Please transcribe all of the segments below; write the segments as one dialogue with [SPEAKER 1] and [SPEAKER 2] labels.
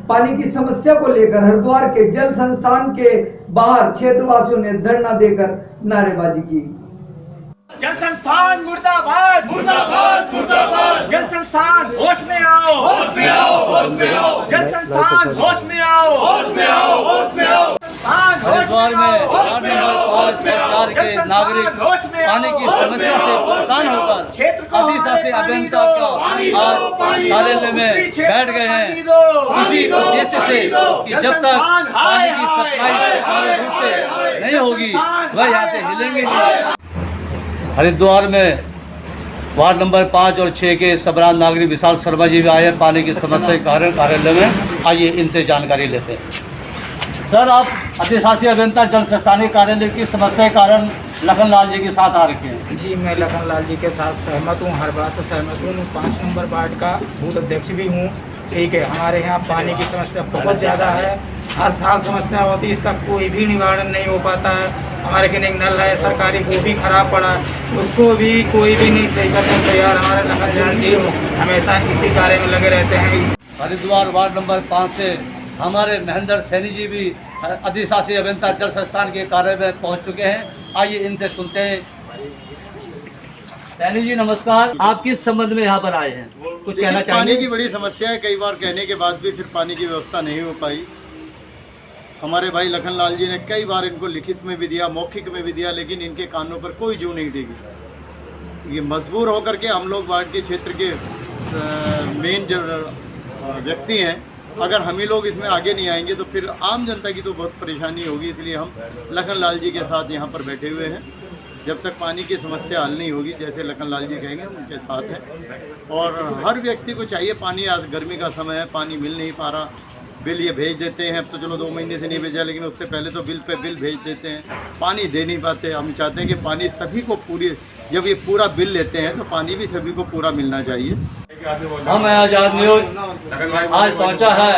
[SPEAKER 1] पानी की समस्या को लेकर हरिद्वार के जल संस्थान के बाहर क्षेत्रवासियों ने धरना देकर नारेबाजी की।
[SPEAKER 2] जल संस्थान मुर्दाबाद मुर्दाबाद मुर्दाबाद। जल संस्थान होश में आओ होश में आओ होश में आओ। जल संस्थान होश में आओ होश में आओ होश में आओ।
[SPEAKER 3] हरिद्वार में वार्ड नंबर 5 और 4 के नागरिक पानी की समस्या से परेशान होकर अधिशासी अभियंता का आज कार्यालय में बैठ गए हैं इसी उद्देश्य से कि जब तक पानी की सप्लाई सुचारू रूप से नहीं होगी वह यहाँ से हिलेंगे नहीं। हरिद्वार में वार्ड नंबर 5 और 6 के सबरान नागरिक विशाल शर्मा जी भी आए हैं पानी की समस्या के कारण कार्यालय में। आइए इनसे जानकारी लेते हैं। सर, आप अधिशासी अभियंता जल संस्थानीय कार्यालय की समस्या के कारण लखन लाल जी के साथ आ रखे हैं।
[SPEAKER 4] जी, मैं लखन लाल जी के साथ सहमत हूँ, हर बात से सहमत हूँ। 5 नंबर वार्ड का बूथ अध्यक्ष भी हूँ। ठीक है, हमारे यहाँ पानी की समस्या बहुत ज़्यादा है, हर साल समस्या होती है, इसका कोई भी निवारण नहीं हो पाता है। हमारे के नल है सरकारी, वो भी खराब पड़ा, उसको भी कोई भी नहीं सही करने तैयार। हमारे लखन लाल जी हमेशा इसी कार्य में लगे रहते हैं।
[SPEAKER 3] हरिद्वार वार्ड नंबर 5 से हमारे महेंद्र सैनी जी भी अधिशासी अभियंता जल संस्थान के कार्य में पहुंच चुके हैं। आइए इनसे सुनते हैं। सैनी जी नमस्कार, आप किस संबंध में यहाँ पर आए हैं, कुछ कहना चाहेंगे?
[SPEAKER 5] पानी की बड़ी समस्या है, कई बार कहने के बाद भी फिर पानी की व्यवस्था नहीं हो पाई। हमारे भाई लखन लाल जी ने कई बार इनको लिखित में भी दिया, मौखिक में भी दिया, लेकिन इनके कानों पर कोई जू नहीं टिकी। ये मजबूर होकर के हम लोग वार्ड के क्षेत्र के मेन जो व्यक्ति हैं, अगर हम ही लोग इसमें आगे नहीं आएंगे तो फिर आम जनता की तो बहुत परेशानी होगी। इसलिए हम लखन लाल जी के साथ यहाँ पर बैठे हुए हैं। जब तक पानी की समस्या हल नहीं होगी, जैसे लखन लाल जी कहेंगे उनके साथ हैं। और हर व्यक्ति को चाहिए पानी, आज गर्मी का समय है, पानी मिल नहीं पा रहा। बिल ये भेज देते हैं, अब तो चलो 2 महीने से नहीं भेजा, लेकिन उससे पहले तो बिल पे बिल भेज देते हैं, पानी दे नहीं पाते। हम चाहते हैं कि पानी सभी को पूरी, जब ये पूरा बिल लेते हैं तो पानी भी सभी को पूरा मिलना चाहिए।
[SPEAKER 3] हम आजाद न्यूज आज पहुंचा है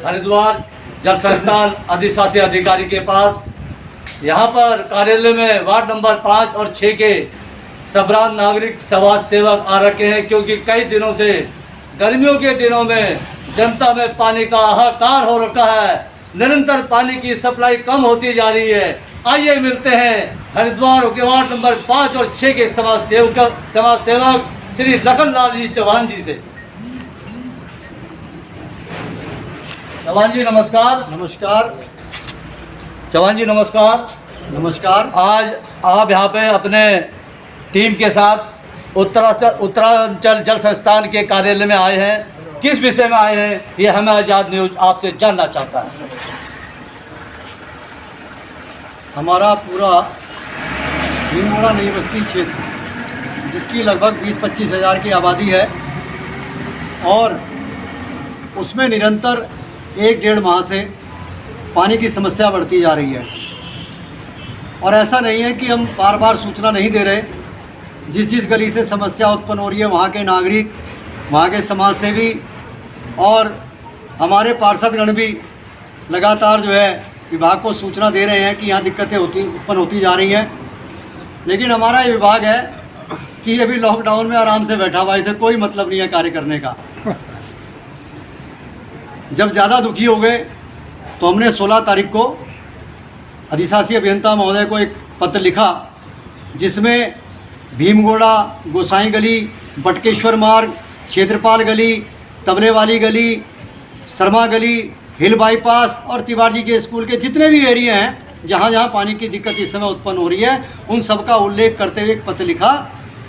[SPEAKER 3] हरिद्वार जल संस्थान अधिशासी अधिकारी के पास। यहाँ पर कार्यालय में वार्ड नंबर 5 और 6 के सबरान नागरिक समाज सेवक आ रखे हैं, क्योंकि कई दिनों से गर्मियों के दिनों में जनता में पानी का हाहाकार हो रखा है। निरंतर पानी की सप्लाई कम होती जा रही है। आइए मिलते हैं हरिद्वार के वार्ड नंबर 5 और 6 के समाज सेवक श्री लखन लाल जी चौहान जी से। चौहान जी नमस्कार।
[SPEAKER 5] नमस्कार।
[SPEAKER 3] चौहान जी नमस्कार।
[SPEAKER 5] नमस्कार।
[SPEAKER 3] आज आप यहाँ पे अपने टीम के साथ उत्तरांचल जल संस्थान के कार्यालय में आए हैं, किस विषय में आए हैं ये हमें आजाद न्यूज आपसे जानना चाहता है।
[SPEAKER 5] हमारा पूरा भीमगोड़ा नई बस्ती क्षेत्र, जिसकी लगभग 20-25 हज़ार की आबादी है, और उसमें निरंतर 1-1.5 माह से पानी की समस्या बढ़ती जा रही है। और ऐसा नहीं है कि हम बार बार सूचना नहीं दे रहे, जिस गली से समस्या उत्पन्न हो रही है वहाँ के नागरिक, वहाँ के समाज सेवी और हमारे पार्षदगण भी लगातार जो है विभाग को सूचना दे रहे हैं कि यहाँ दिक्कतें उत्पन्न होती जा रही हैं। लेकिन हमारा ये विभाग है कि अभी लॉकडाउन में आराम से बैठा हुआ, इसे कोई मतलब नहीं है कार्य करने का। जब ज़्यादा दुखी हो गए तो हमने 16 तारीख को अधिशासी अभियंता महोदय को एक पत्र लिखा, जिसमें भीमगोड़ा, गोसाई गली, बटकेश्वर मार्ग, क्षेत्रपाल गली, तबले वाली गली, शर्मा गली, हिल बाईपास और तिवारी के स्कूल के जितने भी एरिया हैं जहाँ जहाँ पानी की दिक्कत इस समय उत्पन्न हो रही है, उन सब का उल्लेख करते हुए एक पत्र लिखा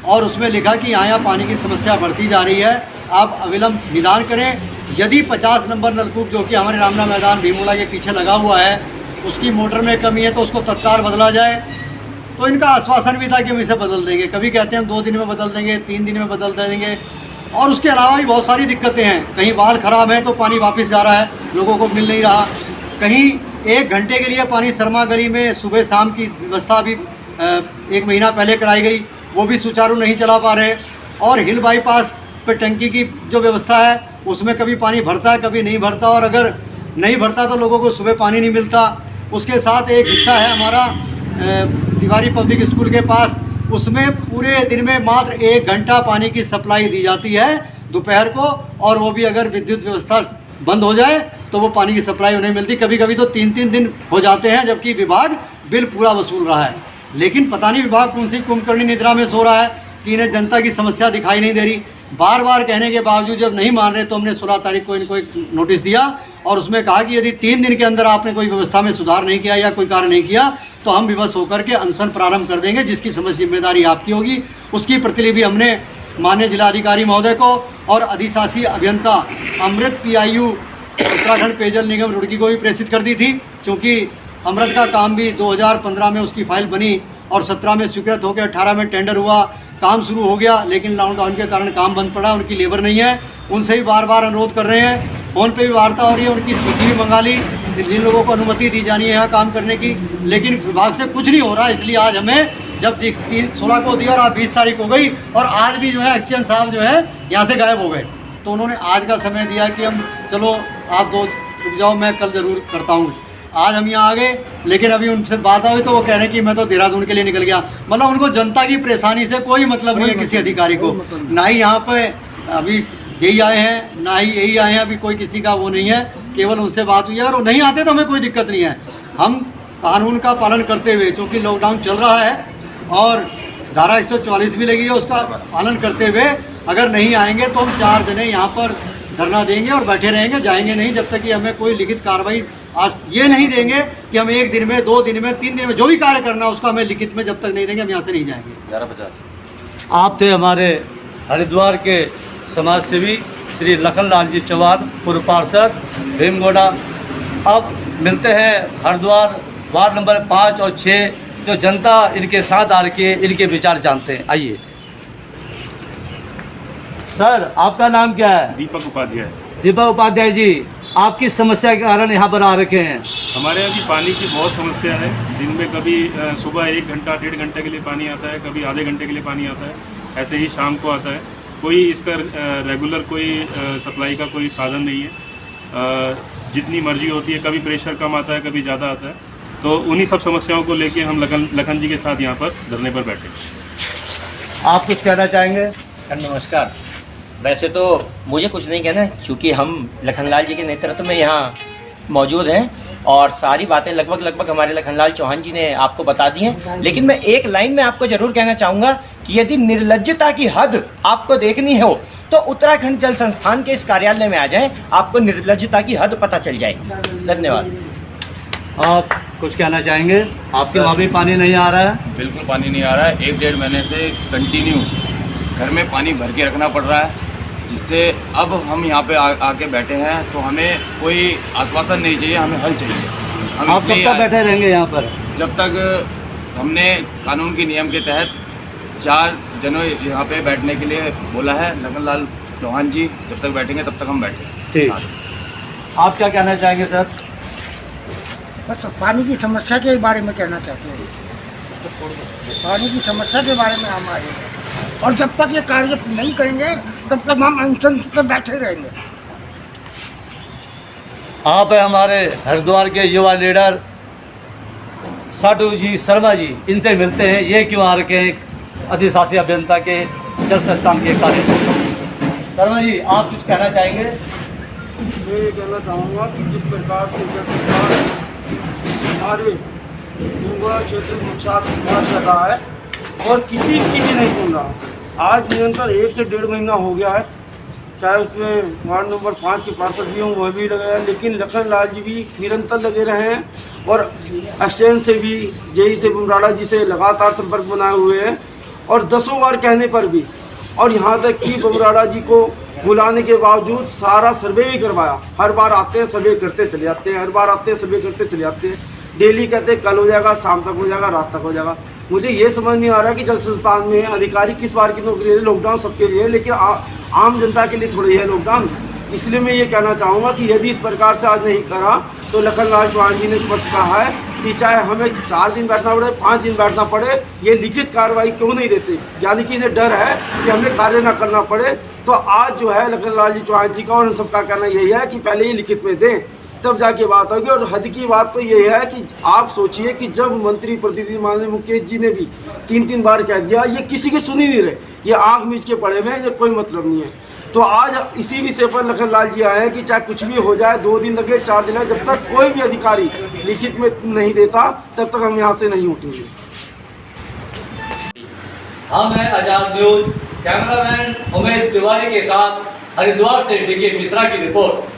[SPEAKER 5] और उसमें लिखा कि यहाँ पानी की समस्या बढ़ती जा रही है, आप अविलंब निदान करें। यदि 50 नंबर नलकूप जो कि हमारे रामना मैदान भीमगोड़ा के पीछे लगा हुआ है, उसकी मोटर में कमी है तो उसको तत्काल बदला जाए। तो इनका आश्वासन भी था कि हम इसे बदल देंगे। कभी कहते हैं हम 2 दिन में बदल देंगे, 3 दिन में बदल देंगे। और उसके अलावा भी बहुत सारी दिक्कतें हैं। कहीं वाल ख़राब है तो पानी वापस जा रहा है, लोगों को मिल नहीं रहा। कहीं 1 घंटे के लिए पानी शर्मा गली में सुबह शाम की व्यवस्था भी 1 महीना पहले कराई गई, वो भी सुचारू नहीं चला पा रहे। और हिल बाईपास पे टंकी की जो व्यवस्था है उसमें कभी पानी भरता है, कभी नहीं भरता, और अगर नहीं भरता तो लोगों को सुबह पानी नहीं मिलता। उसके साथ एक हिस्सा है हमारा तिवारी पब्लिक स्कूल के पास, उसमें पूरे दिन में मात्र 1 घंटा पानी की सप्लाई दी जाती है दोपहर को, और वो भी अगर विद्युत व्यवस्था बंद हो जाए तो वो पानी की सप्लाई उन्हें मिलती। कभी कभी तो 3-3 दिन हो जाते हैं जबकि विभाग बिल पूरा वसूल रहा है। लेकिन पता नहीं विभाग कौन सी कुंभकर्णी निद्रा में सो रहा है कि इन्हें जनता की समस्या दिखाई नहीं दे रही। बार बार कहने के बावजूद जब नहीं मान रहे तो हमने 16 तारीख को इनको एक नोटिस दिया और उसमें कहा कि यदि 3 दिन के अंदर आपने कोई व्यवस्था में सुधार नहीं किया या कोई कार्य नहीं किया तो हम विवश होकर के अनशन प्रारंभ कर देंगे, जिसकी समस्त जिम्मेदारी आपकी होगी। उसकी प्रतिलिपि हमने माननीय जिलाधिकारी महोदय को और अधिशासी अभियंता अमृत PIU उत्तराखंड पेयजल निगम रुड़की को भी प्रेषित कर दी थी, क्योंकि अमृत का काम भी 2015 में उसकी फाइल बनी और 17 में स्वीकृत होकर 18 में टेंडर हुआ, काम शुरू हो गया, लेकिन लॉकडाउन के कारण काम बंद पड़ा। उनकी लेबर नहीं है, उनसे भी बार बार अनुरोध कर रहे हैं, फ़ोन पे भी वार्ता हो रही है, उनकी सूची भी मंगा ली जिन लोगों को अनुमति दी जानी है यहाँ काम करने की, लेकिन विभाग से कुछ नहीं हो रहा। इसलिए आज हमें जब 16 को दी और आज 20 तारीख हो गई और आज भी जो है एक्सचेंज साहब जो है यहाँ से गायब हो गए, तो उन्होंने आज का समय दिया कि हम चलो आप 2 रुक जाओ, मैं कल ज़रूर करता हूँ। आज हम यहाँ आ गए, लेकिन अभी उनसे बात हुई तो वो कह रहे हैं कि मैं तो देहरादून के लिए निकल गया। मतलब उनको जनता की परेशानी से कोई मतलब नहीं है किसी अधिकारी को, ना ही यहाँ पे अभी यही आए हैं, ना ही यही आए हैं, अभी कोई किसी का वो नहीं है, केवल उनसे बात हुई है और वो नहीं आते तो हमें कोई दिक्कत नहीं है। हम कानून का पालन करते हुए, चूँकि लॉकडाउन चल रहा है और धारा 144 भी लगी है, उसका पालन करते हुए अगर नहीं आएंगे तो हम 4 जने यहाँ पर धरना देंगे और बैठे रहेंगे, जाएंगे नहीं जब तक कि हमें कोई लिखित कार्रवाई आज ये नहीं देंगे कि हम 1 दिन में, 2 दिन में, 3 दिन में जो भी कार्य करना है उसका हमें लिखित में जब तक नहीं देंगे हम यहाँ से नहीं जाएंगे।
[SPEAKER 3] 11:50 आप थे हमारे हरिद्वार के समाज सेवी श्री लखनलाल जी चौहान, पूर्व पार्षद भीमगोड़ा। अब मिलते हैं हरिद्वार वार्ड नंबर 5 और 6 जो जनता इनके साथ आ रखी है, इनके विचार जानते हैं। आइए सर, आपका नाम क्या है?
[SPEAKER 6] दीपक उपाध्याय।
[SPEAKER 3] दीपक उपाध्याय जी, आपकी समस्या के कारण यहाँ पर आ रखे हैं।
[SPEAKER 6] हमारे यहाँ की पानी की बहुत समस्या है। दिन में कभी सुबह 1 घंटा 1.5 घंटे के लिए पानी आता है, कभी आधे घंटे के लिए पानी आता है, ऐसे ही शाम को आता है। कोई इसका रेगुलर कोई सप्लाई का कोई साधन नहीं है। जितनी मर्जी होती है, कभी प्रेशर कम आता है, कभी ज़्यादा आता है। तो उन्हीं सब समस्याओं को लेके हम लखन जी के साथ यहाँ पर धरने पर बैठे।
[SPEAKER 3] आप कुछ कहना चाहेंगे?
[SPEAKER 7] नमस्कार। वैसे तो मुझे कुछ नहीं कहना है, क्योंकि हम लखनलाल जी के नेतृत्व में यहाँ मौजूद हैं और सारी बातें लगभग हमारे लखनलाल चौहान जी ने आपको बता दी हैं। लेकिन मैं एक लाइन में आपको ज़रूर कहना चाहूँगा कि यदि निर्लज्जता की हद आपको देखनी हो तो उत्तराखंड जल संस्थान के इस कार्यालय में आ जाएं, आपको निर्लज्जता की हद पता चल जाएगी। धन्यवाद।
[SPEAKER 3] आप कुछ कहना चाहेंगे? आपके वहाँ भी पानी नहीं आ रहा है?
[SPEAKER 8] बिल्कुल पानी नहीं आ रहा है। 1-1.5 महीने से कंटिन्यू घर में पानी भर के रखना पड़ रहा है, जिससे अब हम यहाँ पे आके बैठे हैं तो हमें कोई आश्वासन नहीं चाहिए, हमें हल चाहिए। हम
[SPEAKER 3] आप कब तक बैठे रहेंगे यहाँ पर?
[SPEAKER 8] जब तक हमने कानून के नियम के तहत 4 जनों यहाँ पे बैठने के लिए बोला है लखनलाल चौहान जी, जब तक बैठेंगे तब तक हम बैठे।
[SPEAKER 3] ठीक, आप क्या कहना चाहेंगे सर?
[SPEAKER 9] बस पानी की समस्या के बारे में कहना चाहते हैं। उसको छोड़ दो। पानी की समस्या के बारे में हम आए हैं और जब तक ये कार्य नहीं करेंगे तब तक हम अनशन पर बैठे रहेंगे।
[SPEAKER 3] आप है हमारे हरिद्वार के युवा लीडर साटू जी शर्मा जी, इनसे मिलते हैं। ये क्यों आ रखे हैं अधिशासी अभियंता के जल संस्थान के कार्य? शर्मा जी, आप कुछ कहना चाहेंगे?
[SPEAKER 10] मैं ये कहना चाहूँगा कि जिस प्रकार से जल संस्थान हमारे भीमगोड़ा क्षेत्र में छात्र बात कर रहा है और किसी की भी नहीं सुन रहा। आज निरंतर 1 से 1.5 महीना हो गया है, चाहे उसमें वार्ड नंबर 5 के पार्षद भी हों, वह भी लगे हैं, लेकिन लखनलाल जी भी निरंतर लगे रहे हैं और एक्सचेंज से भी, जेई से, बुमराड़ा जी से लगातार संपर्क बनाए हुए हैं और 10 बार कहने पर भी, और यहाँ तक कि बुमराड़ा जी को बुलाने के बावजूद सारा सर्वे भी करवाया। हर बार आते हैं, सर्वे करते चले जाते हैं, हर बार आते हैं, सर्वे करते चले जाते हैं। डेली कहते हैं कल हो जाएगा, शाम तक हो जाएगा, रात तक हो जाएगा। मुझे ये समझ नहीं आ रहा कि जल संस्थान में अधिकारी किस बार की नौकरी है। लॉकडाउन सबके लिए है, लेकिन आम जनता के लिए थोड़ी है लॉकडाउन। इसलिए मैं ये कहना चाहूँगा कि यदि इस प्रकार से आज नहीं करा तो लखनलाल चौहान जी ने स्पष्ट कहा है कि चाहे हमें 4 दिन बैठना पड़े, 5 दिन बैठना पड़े, ये लिखित कार्रवाई क्यों नहीं देते। यानी कि इन्हें डर है कि हमें कार्य ना करना पड़े। तो आज जो है लखनलाल जी चौहान जी का और हम सबका कहना यही है कि पहले ये लिखित में दें, तब जाके बात होगी। और हद की बात तो ये है कि आप सोचिए कि जब मंत्री प्रतिनिधि माननीय मुकेश जी ने भी 3-3 बार कह दिया, ये किसी की सुनी नहीं रहे, ये आंख मीच के पड़े हुए हैं, इन्हें कोई मतलब नहीं है। तो आज इसी विषय पर लखनलाल जी आए हैं कि चाहे कुछ भी हो जाए, 2 दिन लगे 4 दिन लगे, जब तक कोई भी अधिकारी लिखित में नहीं देता तब तक हम यहाँ से नहीं उठेंगे।
[SPEAKER 3] हम हैं आजाद न्यूज, कैमरामैन उमेश तिवारी के साथ हरिद्वार से डीके मिश्रा की रिपोर्ट।